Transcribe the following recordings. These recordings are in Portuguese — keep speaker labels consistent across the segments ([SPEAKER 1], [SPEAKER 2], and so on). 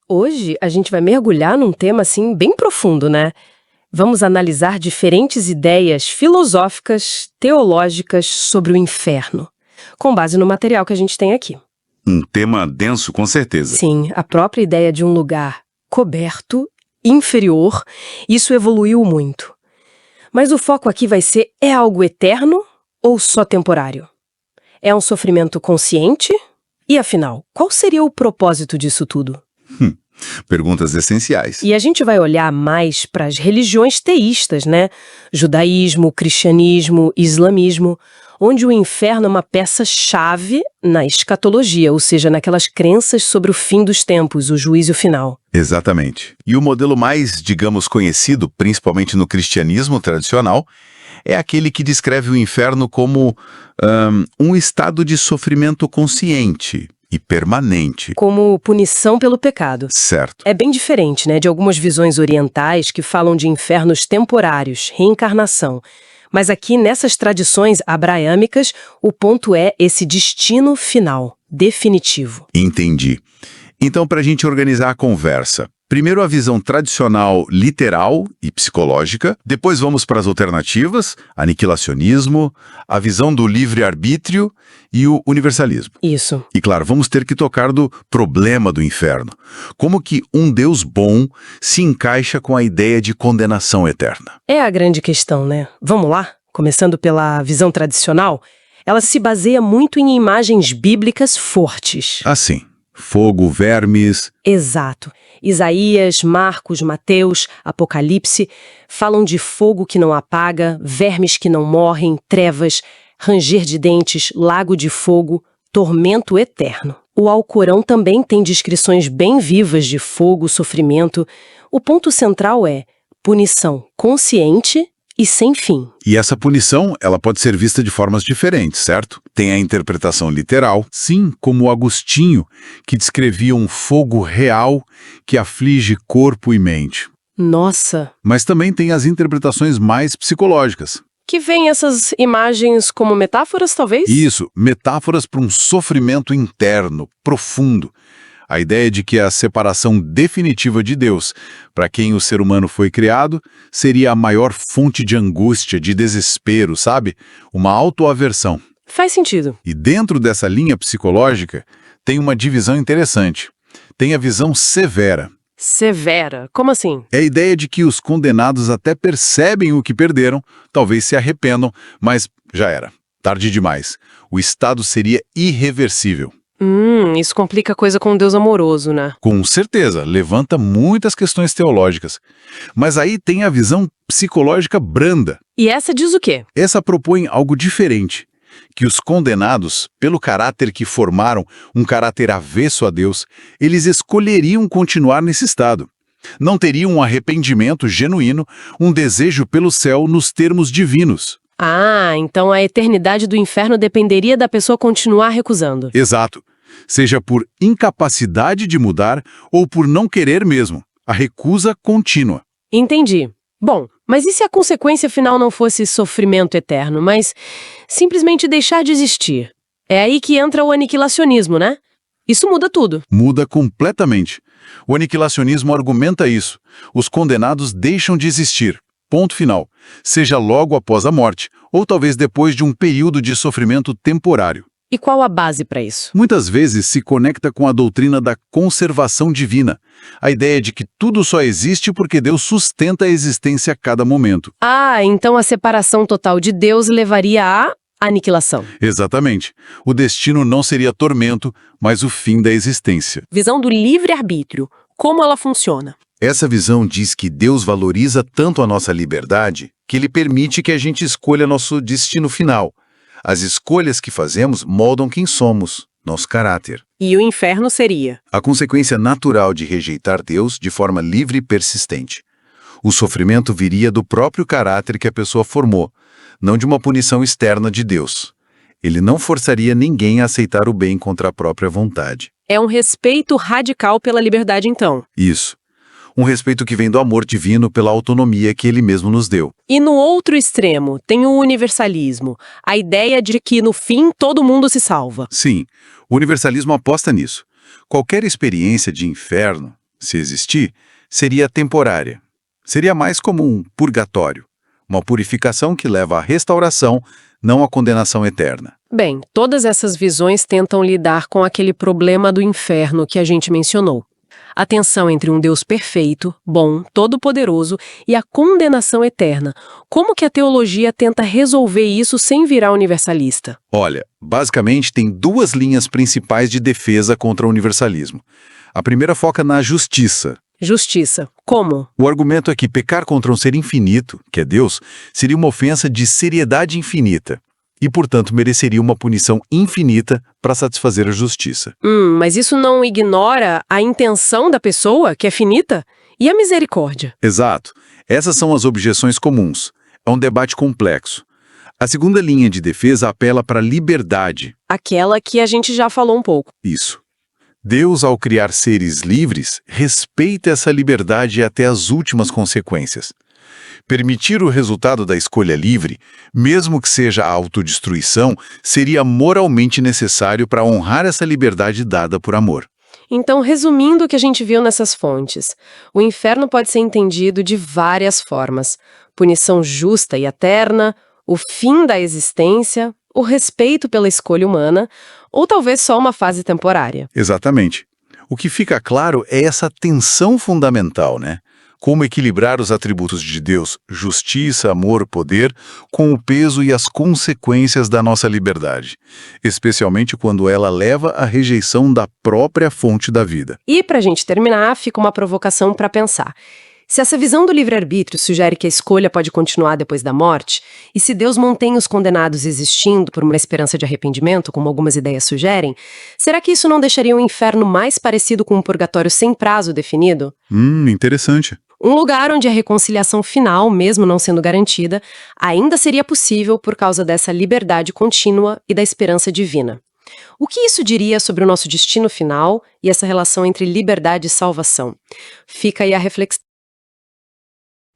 [SPEAKER 1] Hoje a gente vai mergulhar num tema assim bem profundo, né? Vamos analisar diferentes ideias filosóficas, teológicas sobre o inferno, com base no material que a gente tem aqui.
[SPEAKER 2] Um tema denso, com certeza.
[SPEAKER 1] Sim, a própria ideia de um lugar coberto, inferior, isso evoluiu muito. Mas o foco aqui vai ser: é algo eterno ou só temporário? É um sofrimento consciente? E afinal, qual seria o propósito disso tudo?
[SPEAKER 2] Perguntas essenciais.
[SPEAKER 1] E a gente vai olhar mais para as religiões teístas, né? Judaísmo, cristianismo, islamismo, onde o inferno é uma peça-chave na escatologia, ou seja, naquelas crenças sobre o fim dos tempos, o juízo final.
[SPEAKER 2] Exatamente. E o modelo mais, digamos, conhecido, principalmente no cristianismo tradicional, é aquele que descreve o inferno como um estado de sofrimento consciente e permanente.
[SPEAKER 1] Como punição pelo pecado.
[SPEAKER 2] Certo.
[SPEAKER 1] É bem diferente, né, de algumas visões orientais que falam de infernos temporários, reencarnação. Mas aqui, nessas tradições abraâmicas, o ponto é esse destino final, definitivo.
[SPEAKER 2] Entendi. Então, para a gente organizar a conversa, primeiro a visão tradicional, literal e psicológica, depois vamos para as alternativas, aniquilacionismo, a visão do livre-arbítrio e o universalismo.
[SPEAKER 1] Isso.
[SPEAKER 2] E claro, vamos ter que tocar do problema do inferno. Como que um Deus bom se encaixa com a ideia de condenação eterna?
[SPEAKER 1] É a grande questão, né? Vamos lá? Começando pela visão tradicional, ela se baseia muito em imagens bíblicas fortes.
[SPEAKER 2] Assim, fogo, vermes...
[SPEAKER 1] Exato. Isaías, Marcos, Mateus, Apocalipse falam de fogo que não apaga, vermes que não morrem, trevas, ranger de dentes, lago de fogo, tormento eterno. O Alcorão também tem descrições bem vivas de fogo, sofrimento. O ponto central é punição consciente e sem fim.
[SPEAKER 2] E essa punição, ela pode ser vista de formas diferentes, certo? Tem a interpretação literal, sim, como Agostinho, que descrevia um fogo real que aflige corpo e mente.
[SPEAKER 1] Nossa!
[SPEAKER 2] Mas também tem as interpretações mais psicológicas.
[SPEAKER 1] Que vem essas imagens como metáforas, talvez?
[SPEAKER 2] Isso, metáforas para um sofrimento interno, profundo. A ideia de que a separação definitiva de Deus, para quem o ser humano foi criado, seria a maior fonte de angústia, de desespero, sabe? Uma autoaversão.
[SPEAKER 1] Faz sentido.
[SPEAKER 2] E dentro dessa linha psicológica, tem uma divisão interessante. Tem a visão severa.
[SPEAKER 1] Severa? Como assim?
[SPEAKER 2] É a ideia de que os condenados até percebem o que perderam, talvez se arrependam, mas já era. Tarde demais. O estado seria irreversível.
[SPEAKER 1] Isso complica a coisa com um Deus amoroso, né?
[SPEAKER 2] Com certeza, levanta muitas questões teológicas. Mas aí tem a visão psicológica branda.
[SPEAKER 1] E essa diz o quê?
[SPEAKER 2] Essa propõe algo diferente. Que os condenados, pelo caráter que formaram, um caráter avesso a Deus, eles escolheriam continuar nesse estado. Não teriam um arrependimento genuíno, um desejo pelo céu nos termos divinos.
[SPEAKER 1] Ah, então a eternidade do inferno dependeria da pessoa continuar recusando.
[SPEAKER 2] Exato. Seja por incapacidade de mudar ou por não querer mesmo. A recusa contínua.
[SPEAKER 1] Entendi. Bom, mas e se a consequência final não fosse sofrimento eterno, mas simplesmente deixar de existir? É aí que entra o aniquilacionismo, né? Isso muda tudo.
[SPEAKER 2] Muda completamente. O aniquilacionismo argumenta isso. Os condenados deixam de existir. Ponto final. Seja logo após a morte, ou talvez depois de um período de sofrimento temporário.
[SPEAKER 1] E qual a base para isso?
[SPEAKER 2] Muitas vezes se conecta com a doutrina da conservação divina, a ideia de que tudo só existe porque Deus sustenta a existência a cada momento.
[SPEAKER 1] Ah, então a separação total de Deus levaria à aniquilação.
[SPEAKER 2] Exatamente. O destino não seria tormento, mas o fim da existência.
[SPEAKER 1] Visão do livre-arbítrio. Como ela funciona?
[SPEAKER 2] Essa visão diz que Deus valoriza tanto a nossa liberdade que Ele permite que a gente escolha nosso destino final. As escolhas que fazemos moldam quem somos, nosso caráter.
[SPEAKER 1] E o inferno seria?
[SPEAKER 2] A consequência natural de rejeitar Deus de forma livre e persistente. O sofrimento viria do próprio caráter que a pessoa formou, não de uma punição externa de Deus. Ele não forçaria ninguém a aceitar o bem contra a própria vontade.
[SPEAKER 1] É um respeito radical pela liberdade, então.
[SPEAKER 2] Isso. Um respeito que vem do amor divino pela autonomia que Ele mesmo nos deu.
[SPEAKER 1] E no outro extremo, tem o universalismo, a ideia de que, no fim, todo mundo se salva.
[SPEAKER 2] Sim, o universalismo aposta nisso. Qualquer experiência de inferno, se existir, seria temporária. Seria mais como um purgatório, uma purificação que leva à restauração, não à condenação eterna.
[SPEAKER 1] Bem, todas essas visões tentam lidar com aquele problema do inferno que a gente mencionou. A tensão entre um Deus perfeito, bom, todo-poderoso e a condenação eterna. Como que a teologia tenta resolver isso sem virar universalista?
[SPEAKER 2] Olha, basicamente tem duas linhas principais de defesa contra o universalismo. A primeira foca na justiça.
[SPEAKER 1] Justiça. Como?
[SPEAKER 2] O argumento é que pecar contra um ser infinito, que é Deus, seria uma ofensa de seriedade infinita e, portanto, mereceria uma punição infinita para satisfazer a justiça.
[SPEAKER 1] Mas isso não ignora a intenção da pessoa, que é finita? E a misericórdia?
[SPEAKER 2] Exato. Essas são as objeções comuns. É um debate complexo. A segunda linha de defesa apela para a liberdade.
[SPEAKER 1] Aquela que a gente já falou um pouco.
[SPEAKER 2] Isso. Deus, ao criar seres livres, respeita essa liberdade até as últimas consequências. Permitir o resultado da escolha livre, mesmo que seja a autodestruição, seria moralmente necessário para honrar essa liberdade dada por amor.
[SPEAKER 1] Então, resumindo o que a gente viu nessas fontes, o inferno pode ser entendido de várias formas. Punição justa e eterna, o fim da existência, o respeito pela escolha humana, ou talvez só uma fase temporária.
[SPEAKER 2] Exatamente. O que fica claro é essa tensão fundamental, né? Como equilibrar os atributos de Deus, justiça, amor, poder, com o peso e as consequências da nossa liberdade, especialmente quando ela leva à rejeição da própria fonte da vida.
[SPEAKER 1] E, para a gente terminar, fica uma provocação para pensar. Se essa visão do livre-arbítrio sugere que a escolha pode continuar depois da morte, e se Deus mantém os condenados existindo por uma esperança de arrependimento, como algumas ideias sugerem, será que isso não deixaria o inferno mais parecido com um purgatório sem prazo definido?
[SPEAKER 2] Interessante.
[SPEAKER 1] Um lugar onde a reconciliação final, mesmo não sendo garantida, ainda seria possível por causa dessa liberdade contínua e da esperança divina. O que isso diria sobre o nosso destino final e essa relação entre liberdade e salvação? Fica aí a reflexão.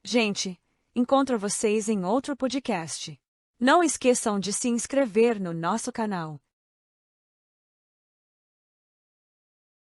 [SPEAKER 3] Gente, encontro vocês em outro podcast. Não esqueçam de se inscrever no nosso canal.